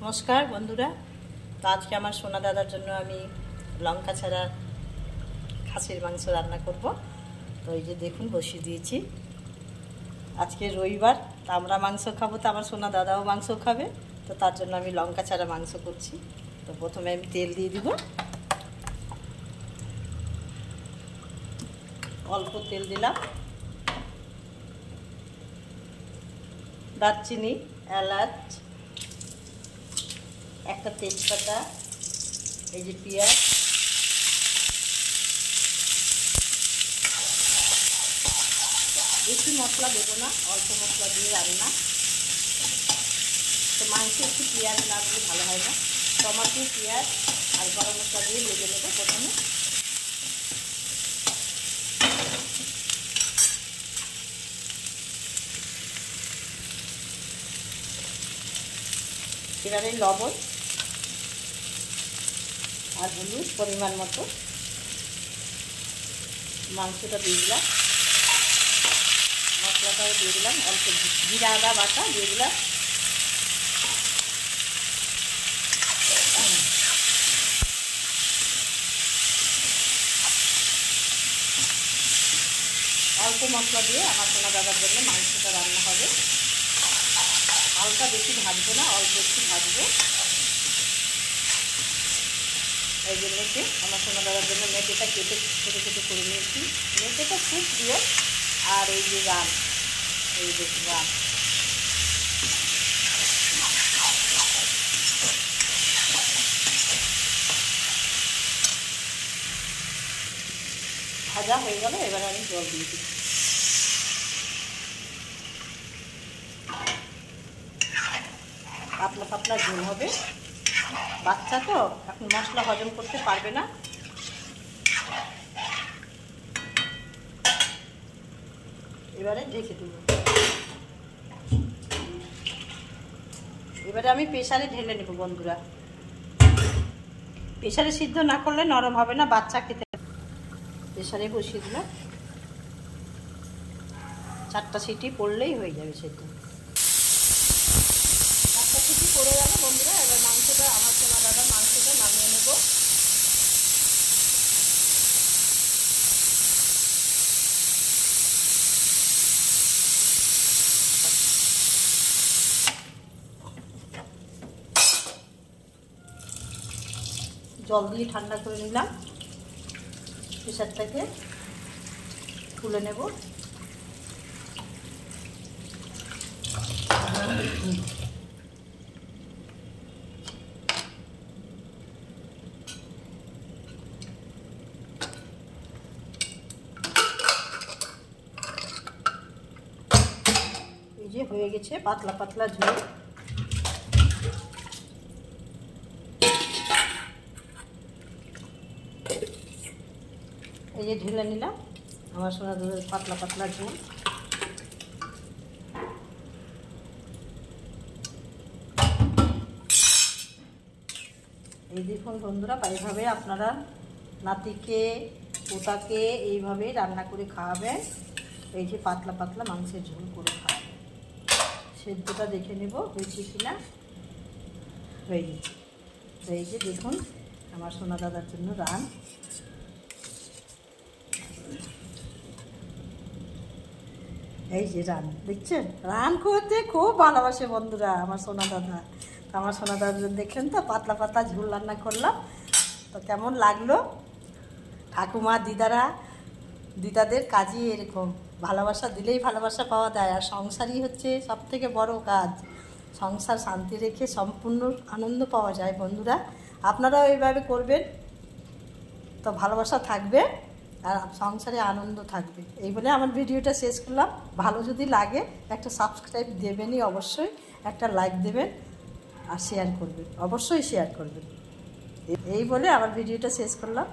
নমস্কার বন্ধুরা। তো আজকে আমার সোনা দাদার জন্য আমি লঙ্কা ছাড়া খাসির মাংস রান্না করব। তো এই যে দেখুন বসিয়ে দিয়েছি। আজকে রবিবার, তো আমরা মাংস খাবো, তো আমার সোনা দাদাও মাংস খাবে, তো তার জন্য আমি লঙ্কা ছাড়া মাংস করছি। তো প্রথমে আমি তেল দিয়ে দিব, অল্প তেল দিলাম, দারচিনি, এলাচ, একটা তেজপাতা, এই যে পেঁয়াজ, বেশি মশলা দেবো না, অল্প মশলা দিয়ে রান্না। তো মাংসে একটু পেঁয়াজ না দিলে ভালো হয় না। টমেটো, পেঁয়াজ আর গরম মশলা দিয়ে ভেজে নেবো প্রথমে। এবারে লবণ আর হলুদ পরিমাণ মতো, মাংসটা দিয়ে দিলাম, মশলাটাও দিয়ে দিলাম, অল্প জিরা আদা বাটা দিয়ে দিলাম, অল্প মশলা দিয়ে আমার সোনা দাদার জন্য মাংসটা রান্না হবে। হালকা বেশি ভাজবো না, অল্প একটু ভাজবো। এই যে মেটে, আমার সোনা দাদার জন্য মেটেটা কেটে ছোটো ছোটো করে নিয়েছি। মেটেটা খুব প্রিয়। আর এই যে রান, এই দেখুন রান, ভাজা হয়ে গেল। এবার আমি জল দিয়ে দিই। পাতলা পাতলা ঝোল হবে। বাচ্চা তো এখন মশলা হজম করতে পারবে না। এবারে ঢেকে দেব। এবারে আমি প্রেসারে ঢেলে নেব বন্ধুরা। প্রেসারে সিদ্ধ না করলে নরম হবে না, বাচ্চা খেতে। প্রেসারে বসিয়ে দিলাম, 4টা সিটি পড়লেই হয়ে যাবে সেদ্ধ। 4টা সিটি পড়ে গেল বন্ধুরা। এবার মাংসটা, আমার সোনা দাদা মাংসটা নামিয়ে নেব। জল দিয়ে ঠান্ডা করে নিলাম, প্রেসারটাকে তুলে নেব। এই যে হয়ে গেছে পাতলা পাতলা ঝোল। এই যে ঢেলে নিলাম আমার সোনা দাদার পাতলা পাতলা ঝোল। এই দেখুন বন্ধুরা, এইভাবে আপনারা নাতিকে, পোতাকে এইভাবে রান্না করে খাওয়াবেন। এই যে পাতলা পাতলা মাংসের ঝোল করে খাওয়াবেন। সেদ্ধটা দেখে নেব হয়েছে কিনা। হয়ে গেছে। এই যে দেখুন আমার সোনা দাদার জন্য রান। এই যে রান, দেখছেন? রান করতে খুব ভালোবাসে বন্ধুরা আমার সোনা দাদা। তো আমার সোনা দাদা দেখলেন তো, পাতলা পাতলা ঝোল রান্না করলাম। তো কেমন লাগলো? ঠাকুমা, দিদাদের কাজই এরকম, ভালোবাসা দিলেই ভালোবাসা পাওয়া যায়। আর সংসারই হচ্ছে সবথেকে বড় কাজ। সংসার শান্তি রেখে সম্পূর্ণ আনন্দ পাওয়া যায় বন্ধুরা। আপনারাও এইভাবে করবেন, তো ভালোবাসা থাকবে আর সংসারে আনন্দ থাকবে। এই বলে আমার ভিডিওটা শেষ করলাম। ভালো যদি লাগে একটা সাবস্ক্রাইব দেবেনই অবশ্যই, একটা লাইক দেবেন আর শেয়ার করবেন, অবশ্যই শেয়ার করবেন। এই বলে আমার ভিডিওটা শেষ করলাম।